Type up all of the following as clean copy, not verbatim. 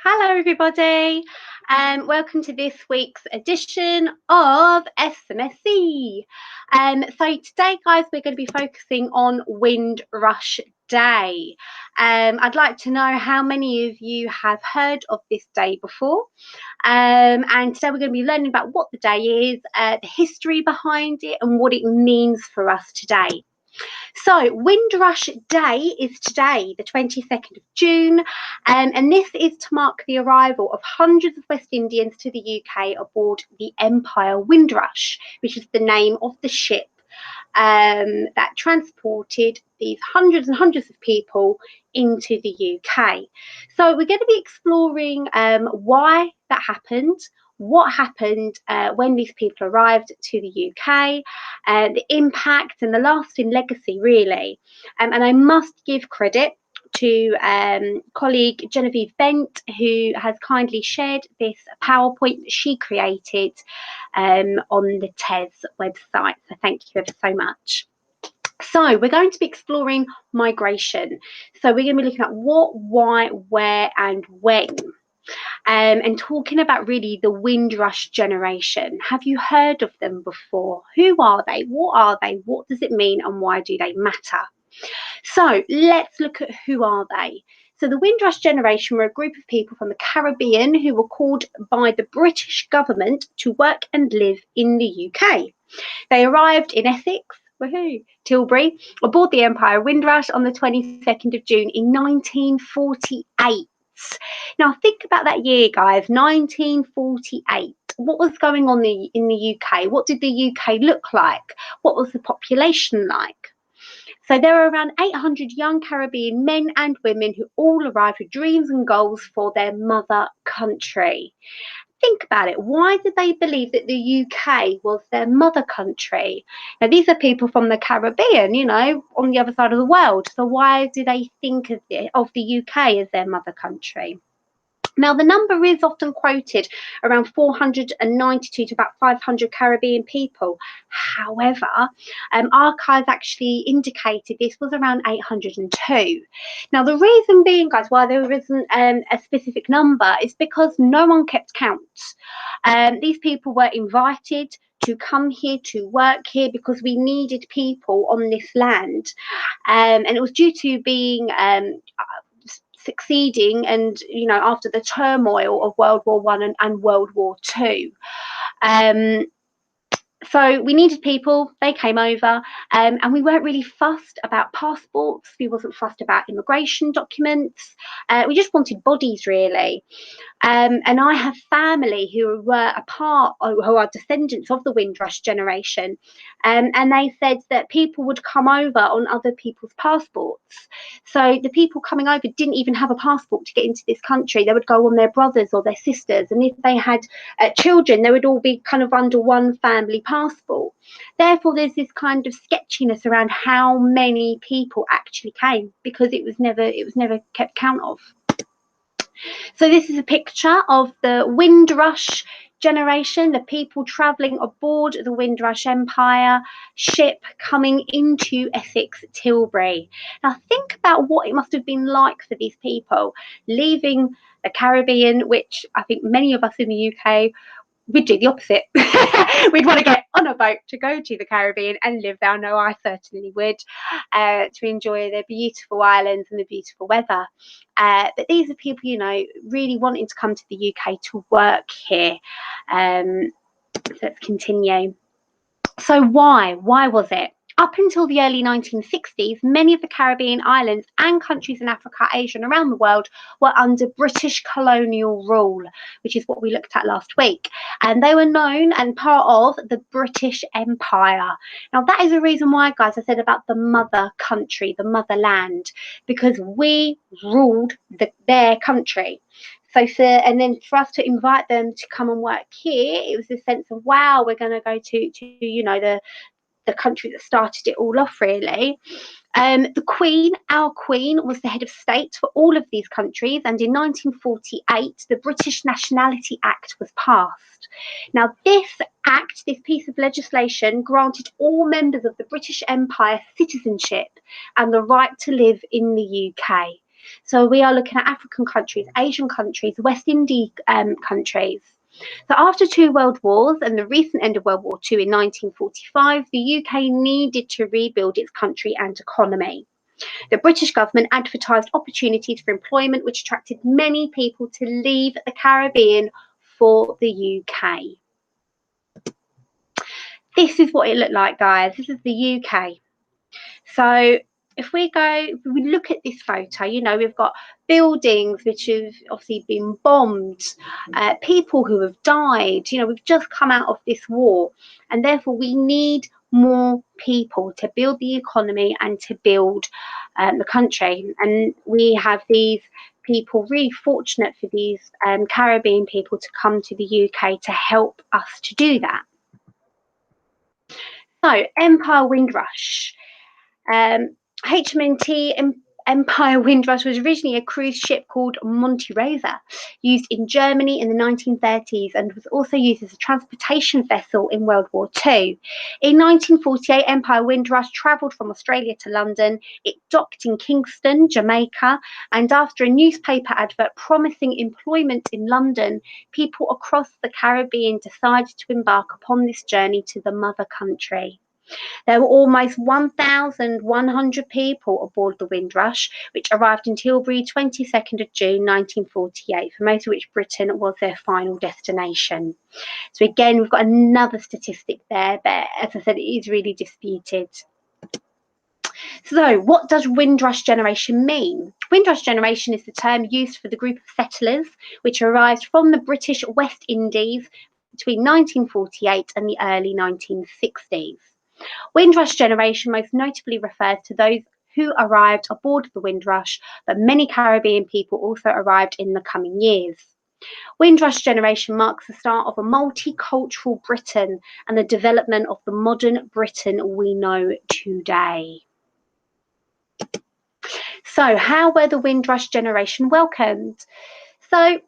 Hello, everybody, and welcome to this week's edition of SMSC. So today, guys, we're going to be focusing on Windrush Day. I'd like to know how many of you have heard of this day before. And today we're going to be learning about what the day is, the history behind it, and what it means for us today. So Windrush Day is today, the 22nd of June, and this is to mark the arrival of hundreds of West Indians to the UK aboard the Empire Windrush, which is the name of the ship that transported these hundreds and hundreds of people into the UK. So we're going to be exploring why that happened, what happened when these people arrived to the UK, the impact and the lasting legacy, really. And I must give credit to colleague Genevieve Bent, who has kindly shared this PowerPoint that she created on the TES website. So thank you ever so much. So we're going to be exploring migration. So we're going to be looking at what, why, where, and when. And talking about really the Windrush generation. Have you heard of them before? Who are they? What are they? What does it mean? And why do they matter? So let's look at who are they. So the Windrush generation were a group of people from the Caribbean who were called by the British government to work and live in the UK. They arrived in Essex, Tilbury, aboard the Empire Windrush on the 22nd of June in 1948. Now think about that year, guys, 1948. What was going on in the UK? What did the UK look like? What was the population like? So there were around 800 young Caribbean men and women who all arrived with dreams and goals for their mother country. Think about it. Why did they believe that the UK was their mother country? Now, these are people from the Caribbean, you know, on the other side of the world. So why do they think of the UK as their mother country? Now, the number is often quoted around 492 to about 500 Caribbean people. However, archives actually indicated this was around 802. Now, the reason being, guys, why there isn't a specific number is because no one kept count. These people were invited to come here, to work here, because we needed people on this land. And it was due to being succeeding and, you know, after the turmoil of World War I and World War II. So we needed people, they came over, and we weren't really fussed about passports, we wasn't fussed about immigration documents, we just wanted bodies, really. And I have family who were who are descendants of the Windrush generation, and they said that people would come over on other people's passports. So the people coming over didn't even have a passport to get into this country. They would go on their brothers or their sisters, and if they had children, they would all be kind of under one family passport. Therefore, there's this kind of sketchiness around how many people actually came, because it was never kept count of. So this is a picture of the Windrush generation, the people travelling aboard the Windrush Empire ship coming into Essex, Tilbury. Now think about what it must have been like for these people leaving the Caribbean, which I think many of us in the UK we'd do the opposite. We'd want to get on a boat to go to the Caribbean and live there. No, I certainly would, to enjoy the beautiful islands and the beautiful weather. But these are people, you know, really wanting to come to the UK to work here. So let's continue. So why was it? Up until the early 1960s, many of the Caribbean islands and countries in Africa, Asia, and around the world were under British colonial rule, which is what we looked at last week. And they were known and part of the British Empire. Now, that is the reason why, guys, I said about the mother country, the motherland, because we ruled their country. So and then for us to invite them to come and work here, it was a sense of, wow, we're going to go to you know, the country that started it all off, really. The Queen, our Queen, was the head of state for all of these countries, and in 1948, the British Nationality Act was passed. Now, this act, this piece of legislation, granted all members of the British Empire citizenship and the right to live in the UK. So we are looking at African countries, Asian countries, West Indian countries. So after 2 world wars and the recent end of World War II in 1945, the UK needed to rebuild its country and economy. The British government advertised opportunities for employment, which attracted many people to leave the Caribbean for the UK. This is what it looked like, guys. This is the UK. So if we look at this photo, you know, we've got buildings which have obviously been bombed, people who have died. You know, we've just come out of this war, and therefore we need more people to build the economy and to build the country. And we have these people, really fortunate for these Caribbean people to come to the UK to help us to do that. So Empire Windrush. HMNT Empire Windrush was originally a cruise ship called Monte Rosa, used in Germany in the 1930s, and was also used as a transportation vessel in World War II. In 1948, Empire Windrush travelled from Australia to London. It docked in Kingston, Jamaica, and after a newspaper advert promising employment in London, people across the Caribbean decided to embark upon this journey to the mother country. There were almost 1,100 people aboard the Windrush, which arrived in Tilbury 22nd of June 1948, for most of which Britain was their final destination. So again, we've got another statistic there, but as I said, it is really disputed. So what does Windrush generation mean? Windrush generation is the term used for the group of settlers which arrived from the British West Indies between 1948 and the early 1960s. Windrush generation most notably refers to those who arrived aboard the Windrush, but many Caribbean people also arrived in the coming years. Windrush generation marks the start of a multicultural Britain and the development of the modern Britain we know today. So, how were the Windrush generation welcomed? So,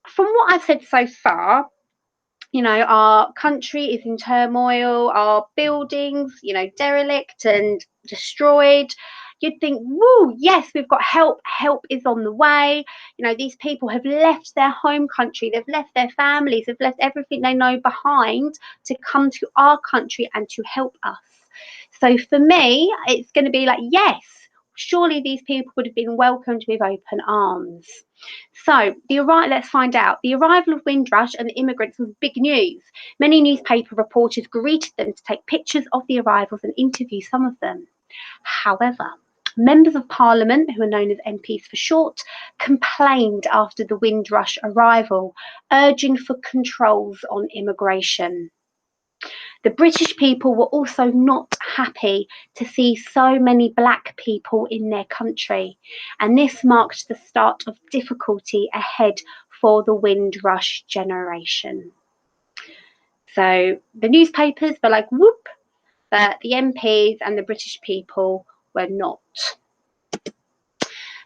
from what I've said so far, you know, our country is in turmoil, our buildings, you know, derelict and destroyed. You'd think, woo, yes, we've got help. Help is on the way. You know, these people have left their home country, they've left their families, they've left everything they know behind to come to our country and to help us. So for me, it's going to be like, yes, surely these people would have been welcomed with open arms. So let's find out. The arrival of Windrush and the immigrants was big news. Many newspaper reporters greeted them to take pictures of the arrivals and interview some of them. However, members of Parliament, who are known as MPs for short, complained after the Windrush arrival, urging for controls on immigration. The British people were also not happy to see so many black people in their country, and this marked the start of difficulty ahead for the Windrush generation. So the newspapers were like, whoop, but the MPs and the British people were not.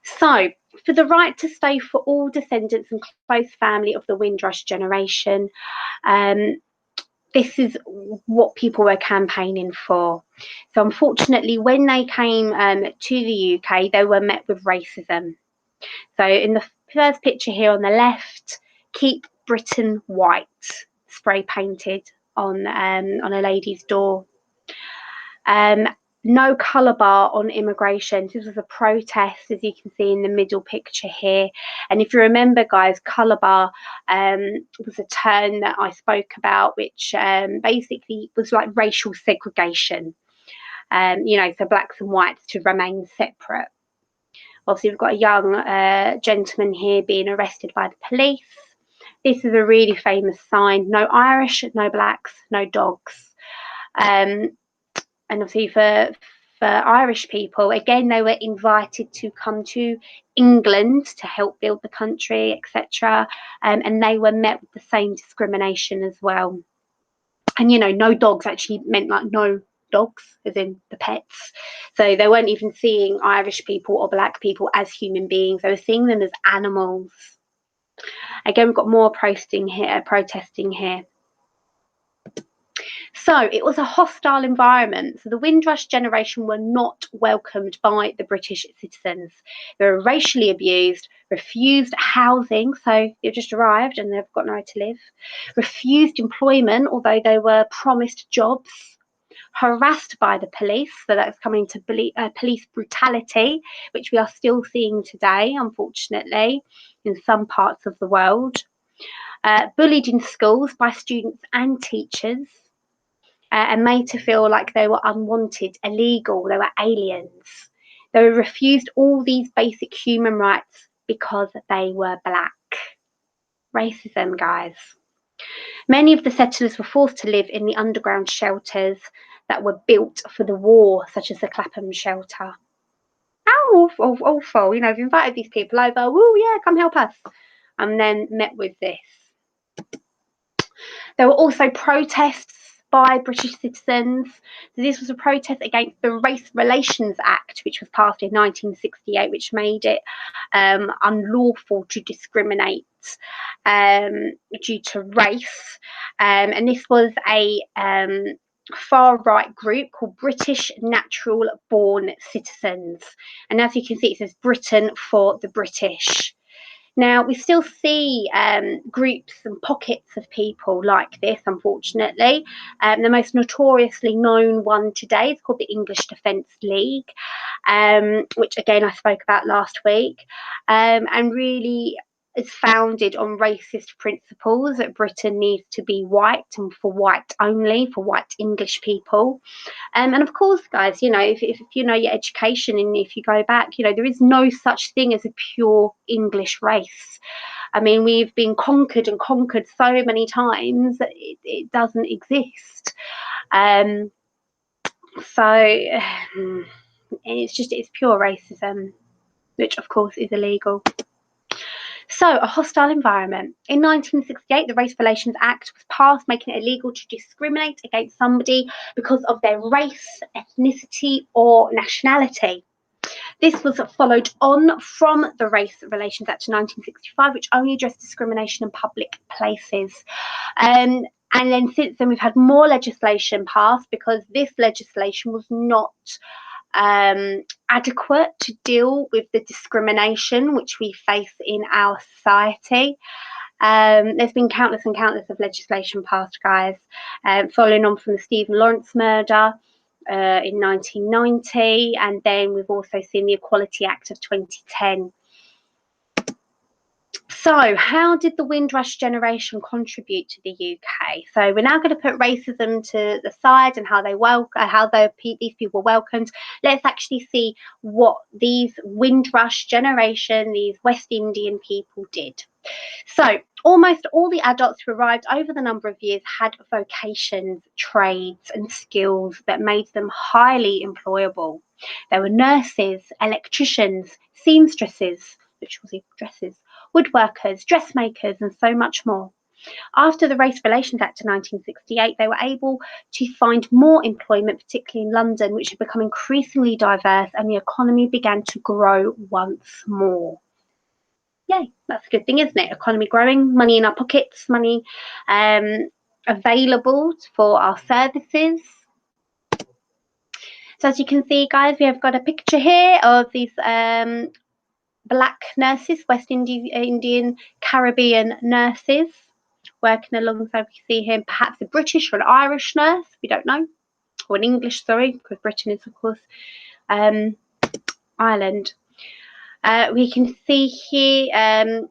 So, for the right to stay for all descendants and close family of the Windrush generation, this is what people were campaigning for. So unfortunately, when they came to the UK, they were met with racism. So in the first picture here on the left, "Keep Britain White," spray painted on a lady's door. No colour bar on immigration. This was a protest, as you can see in the middle picture here. And if you remember, guys, colour bar was a term that I spoke about, which basically was like racial segregation. You know, so blacks and whites to remain separate. Obviously, we've got a young gentleman here being arrested by the police. This is a really famous sign: no Irish, no blacks, no dogs. And obviously for Irish people, again, they were invited to come to England to help build the country, etc. And they were met with the same discrimination as well. And, you know, no dogs actually meant like no dogs, as in the pets. So they weren't even seeing Irish people or black people as human beings. They were seeing them as animals. Again, we've got more protesting here. So it was a hostile environment. So the Windrush generation were not welcomed by the British citizens. They were racially abused, refused housing, so they've just arrived and they've got nowhere to live, refused employment, although they were promised jobs, harassed by the police, so that's coming to police brutality, which we are still seeing today, unfortunately, in some parts of the world. Bullied in schools by students and teachers, and made to feel like they were unwanted, illegal, they were aliens. They were refused all these basic human rights because they were black. Racism, guys. Many of the settlers were forced to live in the underground shelters that were built for the war, such as the Clapham shelter. How awful, you know, we've invited these people over, woo, yeah, come help us, and then met with this. There were also protests by British citizens. So this was a protest against the Race Relations Act, which was passed in 1968, which made it unlawful to discriminate due to race. And this was a far-right group called British Natural Born Citizens. And as you can see, it says Britain for the British. Now, we still see groups and pockets of people like this, unfortunately. The most notoriously known one today is called the English Defence League, which, again, I spoke about last week, and really is founded on racist principles that Britain needs to be white and for white only, for white English people. And of course, guys, you know, if you know your education and if you go back, you know, there is no such thing as a pure English race. I mean, we've been conquered and conquered so many times that it doesn't exist. So it's pure racism, which of course is illegal. So, a hostile environment. In 1968, the Race Relations Act was passed, making it illegal to discriminate against somebody because of their race, ethnicity, or nationality. This was followed on from the Race Relations Act of 1965, which only addressed discrimination in public places. And then since then, we've had more legislation passed because this legislation was not adequate to deal with the discrimination which we face in our society. There's been countless and countless of legislation passed, guys, following on from the Stephen Lawrence murder in 1990, and then we've also seen the Equality Act of 2010. So, how did the Windrush generation contribute to the UK? So, we're now going to put racism to the side and how these people were welcomed. Let's actually see what these Windrush generation, these West Indian people did. So, almost all the adults who arrived over the number of years had vocations, trades, and skills that made them highly employable. There were nurses, electricians, seamstresses, which was dresses, woodworkers, dressmakers, and so much more. After the Race Relations Act of 1968, they were able to find more employment, particularly in London, which had become increasingly diverse, and the economy began to grow once more. Yay, that's a good thing, isn't it? Economy growing, money in our pockets, money available for our services. So as you can see, guys, we have got a picture here of these black nurses, West Indian Caribbean nurses, working alongside, we see here, perhaps a British or an Irish nurse, we don't know, or an English, sorry, because Britain is, of course, Ireland. We can see here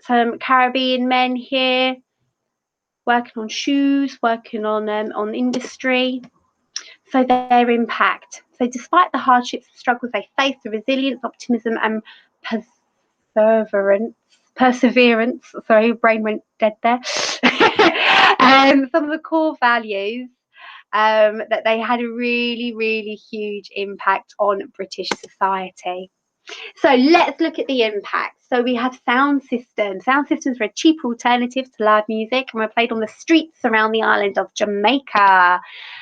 some Caribbean men here working on shoes, working on industry. So their impact. So despite the hardships and struggles they faced, the resilience, optimism, and perseverance. Sorry, brain went dead there. Some of the core values that they had a really, really huge impact on British society. So let's look at the impact. So we have sound systems. Sound systems are a cheaper alternative to live music and were played on the streets around the island of Jamaica.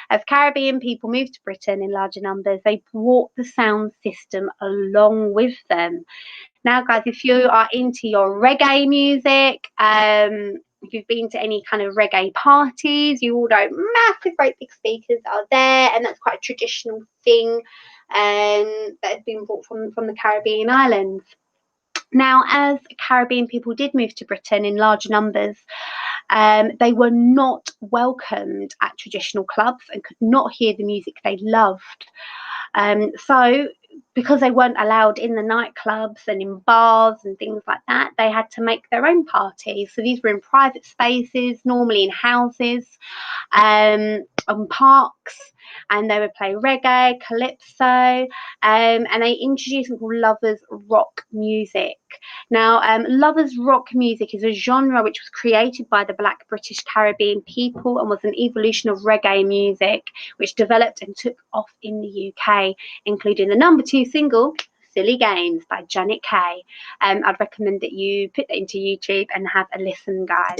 As Caribbean people moved to Britain in larger numbers, they brought the sound system along with them. Now, guys, if you are into your reggae music, if you've been to any kind of reggae parties, you all know massive great big speakers are there, and that's quite a traditional thing that has been brought from the Caribbean islands. Now, as Caribbean people did move to Britain in large numbers, they were not welcomed at traditional clubs and could not hear the music they loved. So because they weren't allowed in the nightclubs and in bars and things like that, they had to make their own parties. So these were in private spaces, normally in houses, on parks, and they would play reggae, calypso, and they introduced something called lovers rock music. Now, lovers rock music is a genre which was created by the Black British Caribbean people and was an evolution of reggae music, which developed and took off in the UK, including the #2 single, Silly Games by Janet Kay. I'd recommend that you put that into YouTube and have a listen, guys.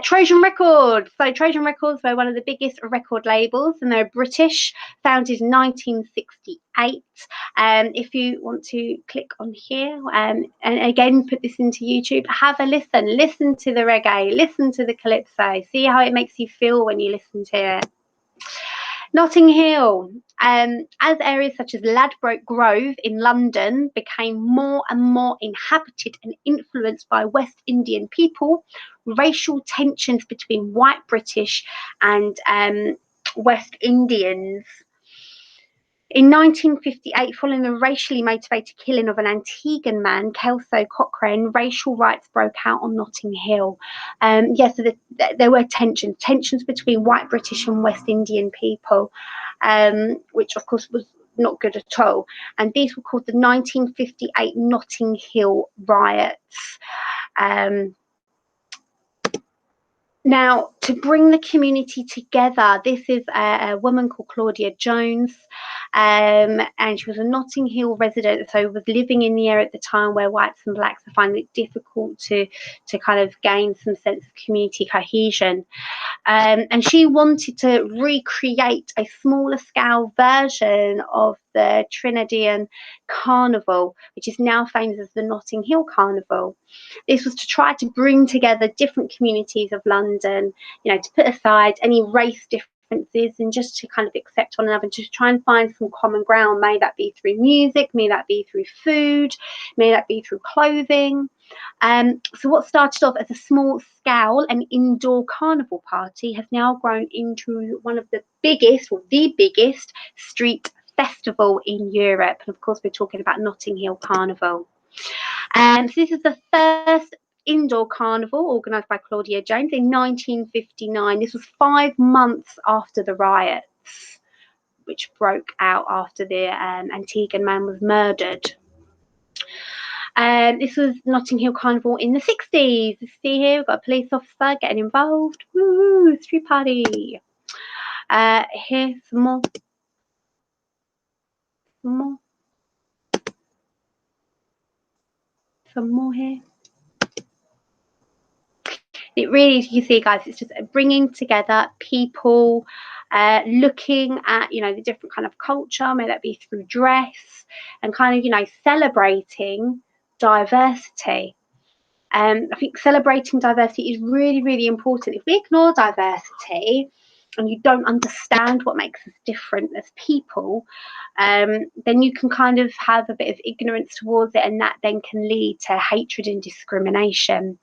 Trojan Records. So Trojan Records were one of the biggest record labels, and they're British, founded in 1968. If you want to click on here, and again, put this into YouTube, have a listen to the reggae, listen to the calypso, see how it makes you feel when you listen to it. Notting Hill. As areas such as Ladbroke Grove in London became more and more inhabited and influenced by West Indian people, racial tensions between white British and West Indians. In 1958, following the racially motivated killing of an Antiguan man, Kelso Cochrane, racial riots broke out on Notting Hill. So there were tensions between white British and West Indian people, which of course was not good at all. And these were called the 1958 Notting Hill riots. Now, to bring the community together, this is a woman called Claudia Jones, and she was a Notting Hill resident, so was living in the area at the time where whites and blacks are finding it difficult to kind of gain some sense of community cohesion. And she wanted to recreate a smaller scale version of the Trinidadian Carnival, which is now famous as the Notting Hill Carnival. This was to try to bring together different communities of London, to put aside any race differences and just to kind of accept one another and just try and find some common ground. May that be through music, may that be through food, may that be through clothing. So what started off as a small scale and indoor carnival party has now grown into one of the biggest, or the biggest, street festival in Europe. And of course, we're talking about Notting Hill Carnival. So this is the first indoor carnival organised by Claudia Jones in 1959. This was 5 months after the riots, which broke out after the Antiguan man was murdered. This was Notting Hill Carnival in the 60s. You see here, we've got a police officer getting involved. Woo, street party. Here, some more. Some more here. It really, you see, guys, it's just bringing together people, looking at, the different kind of culture, may that be through dress, and kind of, celebrating diversity. I think celebrating diversity is really, really important. If we ignore diversity and you don't understand what makes us different as people, then you can kind of have a bit of ignorance towards it, and that then can lead to hatred and discrimination.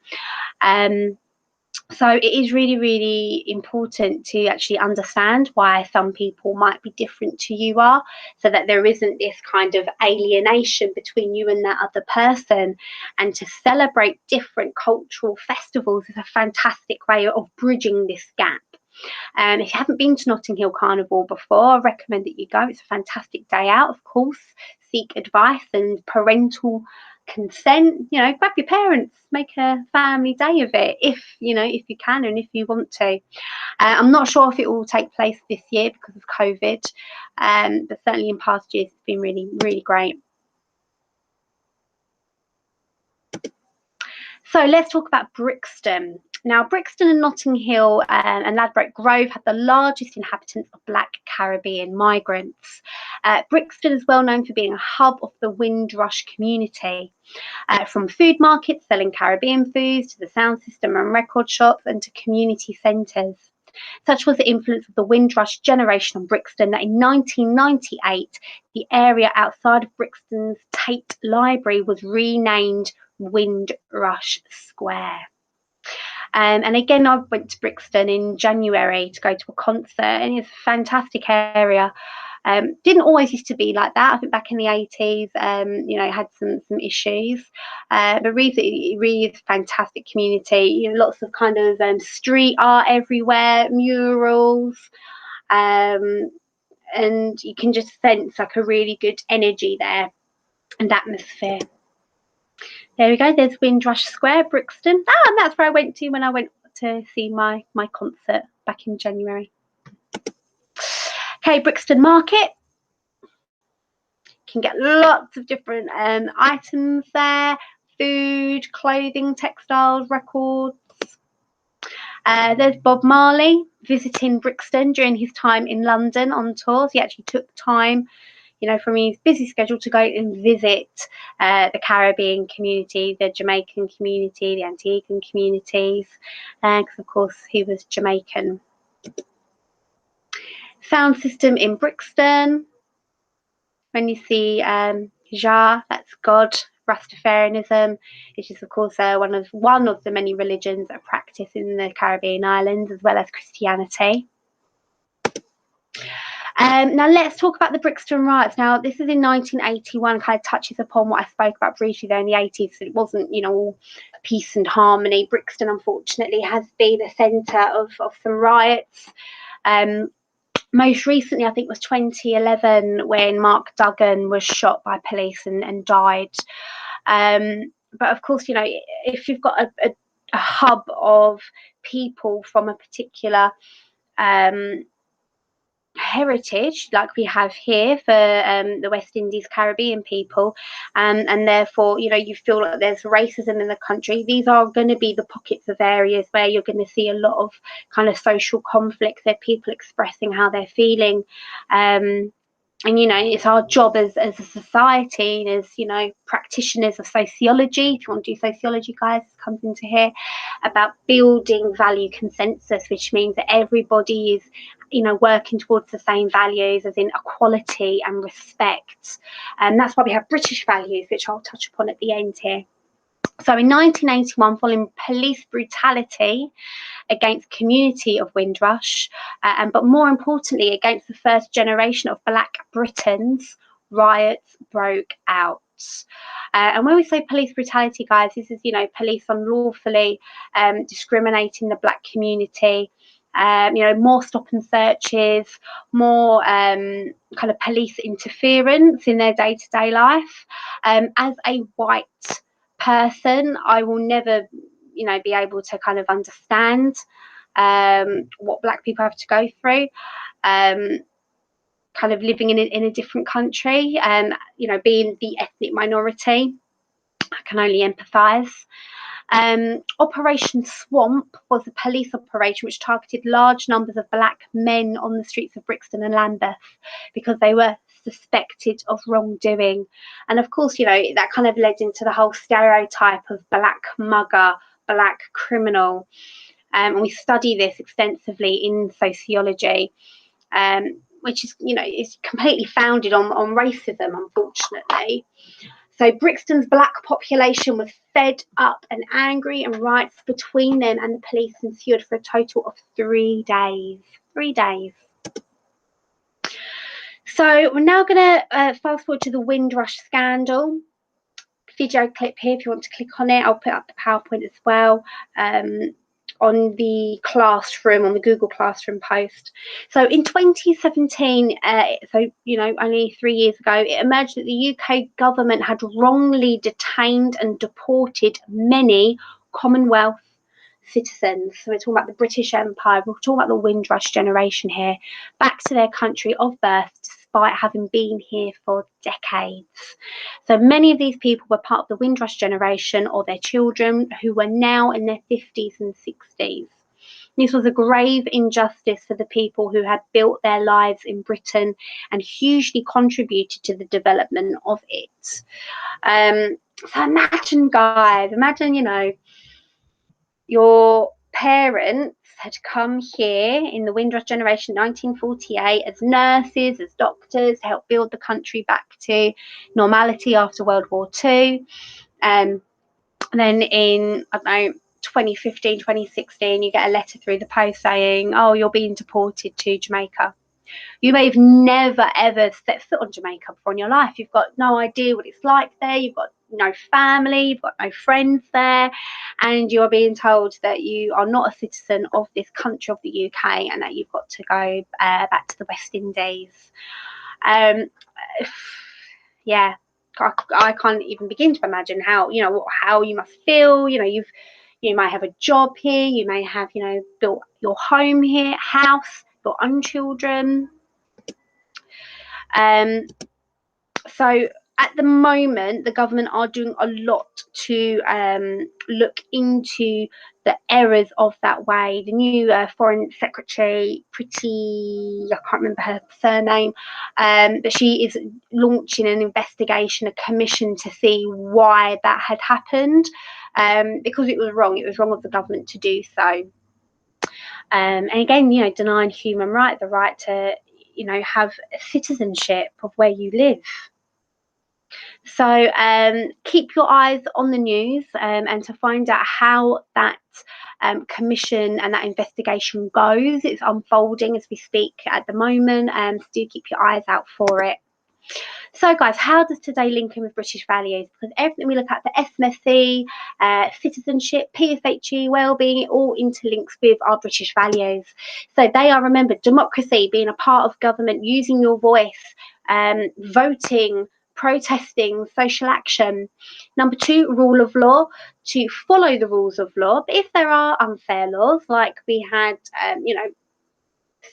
So it is really, really important to actually understand why some people might be different to you are, so that there isn't this kind of alienation between you and that other person. And to celebrate different cultural festivals is a fantastic way of bridging this gap. If you haven't been to Notting Hill Carnival before, I recommend that you go. It's a fantastic day out, of course. Seek advice and parental consent. Grab your parents, make a family day of it if you can and if you want to. I'm not sure if it will take place this year because of COVID, but certainly in past years it's been really, really great. So let's talk about Brixton. Now, Brixton and Notting Hill and Ladbroke Grove have the largest inhabitants of Black Caribbean migrants. Brixton is well known for being a hub of the Windrush community, from food markets selling Caribbean foods to the sound system and record shops and to community centres. Such was the influence of the Windrush generation on Brixton that in 1998, the area outside of Brixton's Tate Library was renamed Windrush Square. And again, I went to Brixton in January to go to a concert, and it's a fantastic area. Didn't always used to be like that. I think back in the 80s, had some issues. But really, it really is a fantastic community. Lots of kind of street art everywhere, murals, and you can just sense like a really good energy there and atmosphere. There we go. There's Windrush Square, Brixton. And that's where I went to when I went to see my concert back in January. Okay, Brixton Market. Can get lots of different items there: food, clothing, textiles, records. There's Bob Marley visiting Brixton during his time in London on tours. He actually took time, from his busy schedule to go and visit the Caribbean community, the Jamaican community, the Antiguan communities, because of course he was Jamaican. Sound system in Brixton. When you see Jah, that's God, Rastafarianism, which is of course one of the many religions that practice in the Caribbean islands, as well as Christianity. Now let's talk about the Brixton riots. Now this is in 1981, kind of touches upon what I spoke about briefly there in the 80s. It wasn't, all peace and harmony. Brixton, unfortunately, has been the centre of some riots. Most recently, I think, was 2011 when Mark Duggan was shot by police and died. But of course, if you've got a hub of people from a particular heritage like we have here for the West Indies Caribbean people, and therefore you feel like there's racism in the country, these are going to be the pockets of areas where you're going to see a lot of kind of social conflict. They're people expressing how they're feeling, and it's our job as a society, as practitioners of sociology, if you want to do sociology, guys, this comes into here, about building value consensus, which means that everybody is working towards the same values, as in equality and respect. And that's why we have British values, which I'll touch upon at the end here. So in 1981, following police brutality against community of Windrush, but more importantly against the first generation of Black Britons, riots broke out. And when we say police brutality, guys, this is police unlawfully discriminating the Black community. More stop and searches, more kind of police interference in their day-to-day life. As a white person, I will never be able to kind of understand what Black people have to go through, kind of living in a different country, being the ethnic minority. I can only empathise. Operation Swamp was a police operation which targeted large numbers of Black men on the streets of Brixton and Lambeth because they were suspected of wrongdoing. And of course, that kind of led into the whole stereotype of Black mugger, Black criminal. And we study this extensively in sociology, which is, is completely founded on racism, unfortunately. So Brixton's Black population was fed up and angry, and riots between them and the police ensued for a total of 3 days. 3 days. So we're now going to fast forward to the Windrush scandal. Video clip here if you want to click on it. I'll put up the PowerPoint as well on the Classroom, on the Google Classroom post. So in 2017, only 3 years ago, it emerged that the UK government had wrongly detained and deported many Commonwealth citizens. So we're talking about the British Empire, we're talking about the Windrush generation here, back to their country of birth to despite having been here for decades. So many of these people were part of the Windrush generation or their children who were now in their 50s and 60s. This was a grave injustice for the people who had built their lives in Britain and hugely contributed to the development of it. So imagine, guys, imagine, you know, your parents had come here in the Windrush generation 1948 as nurses, as doctors, to help build the country back to normality after World War II. And then in, I don't know, 2015, 2016, you get a letter through the post saying, oh, you're being deported to Jamaica. You may have never, ever set foot on Jamaica before in your life. You've got no idea what it's like there. You've got no family. You've got no friends there. And you're being told that you are not a citizen of this country, of the UK, and that you've got to go back to the West Indies. Yeah, I can't even begin to imagine how, you know, how you must feel. You know, you might have a job here. You may have, you know, built your home here, house, your own children. So at the moment, the government are doing a lot to look into the errors of that way. The new Foreign Secretary, I can't remember her surname, but she is launching an investigation, a commission to see why that had happened, because it was wrong. It was wrong of the government to do so. And again, you know, denying human right, the right to, you know, have citizenship of where you live. So keep your eyes on the news, and to find out how that commission and that investigation goes. It's unfolding as we speak at the moment, so do keep your eyes out for it. So guys, how does today link in with British values? Because everything we look at, the SMSC, citizenship, PSHE, wellbeing, it all interlinks with our British values. So they are, remember, democracy, being a part of government, using your voice, voting, protesting, social action. Number 2, rule of law, to follow the rules of law. But if there are unfair laws, like we had, you know,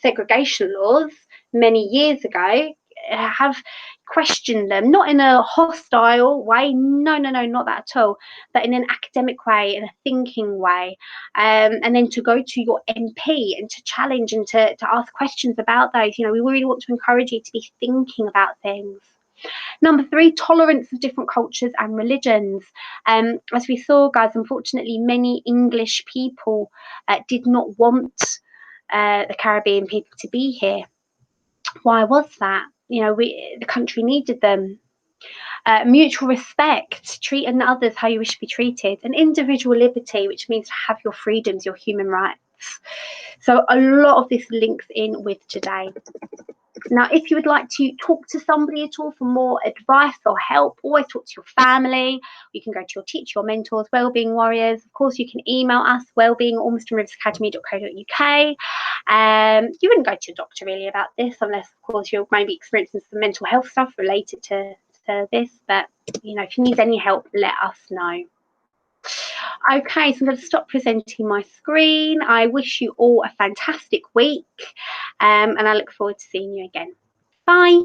segregation laws many years ago, have questioned them, not in a hostile way, no, not that at all, but in an academic way, in a thinking way, and then to go to your MP and to challenge and to ask questions about those. You know, we really want to encourage you to be thinking about things. Number 3, tolerance of different cultures and religions. As we saw, guys, unfortunately, many English people did not want the Caribbean people to be here. Why was that? You know, the country needed them. Mutual respect, treating others how you wish to be treated, and individual liberty, which means to have your freedoms, your human rights. So a lot of this links in with today. Now, if you would like to talk to somebody at all for more advice or help, always talk to your family. You can go to your teacher, your mentors, wellbeing warriors. Of course, you can email us, wellbeing@ormistonriversacademy.co.uk. You wouldn't go to your doctor really about this, unless, of course, you're maybe experiencing some mental health stuff related to this. But, you know, if you need any help, let us know. Okay, so I'm going to stop presenting my screen. I wish you all a fantastic week, and I look forward to seeing you again. Bye.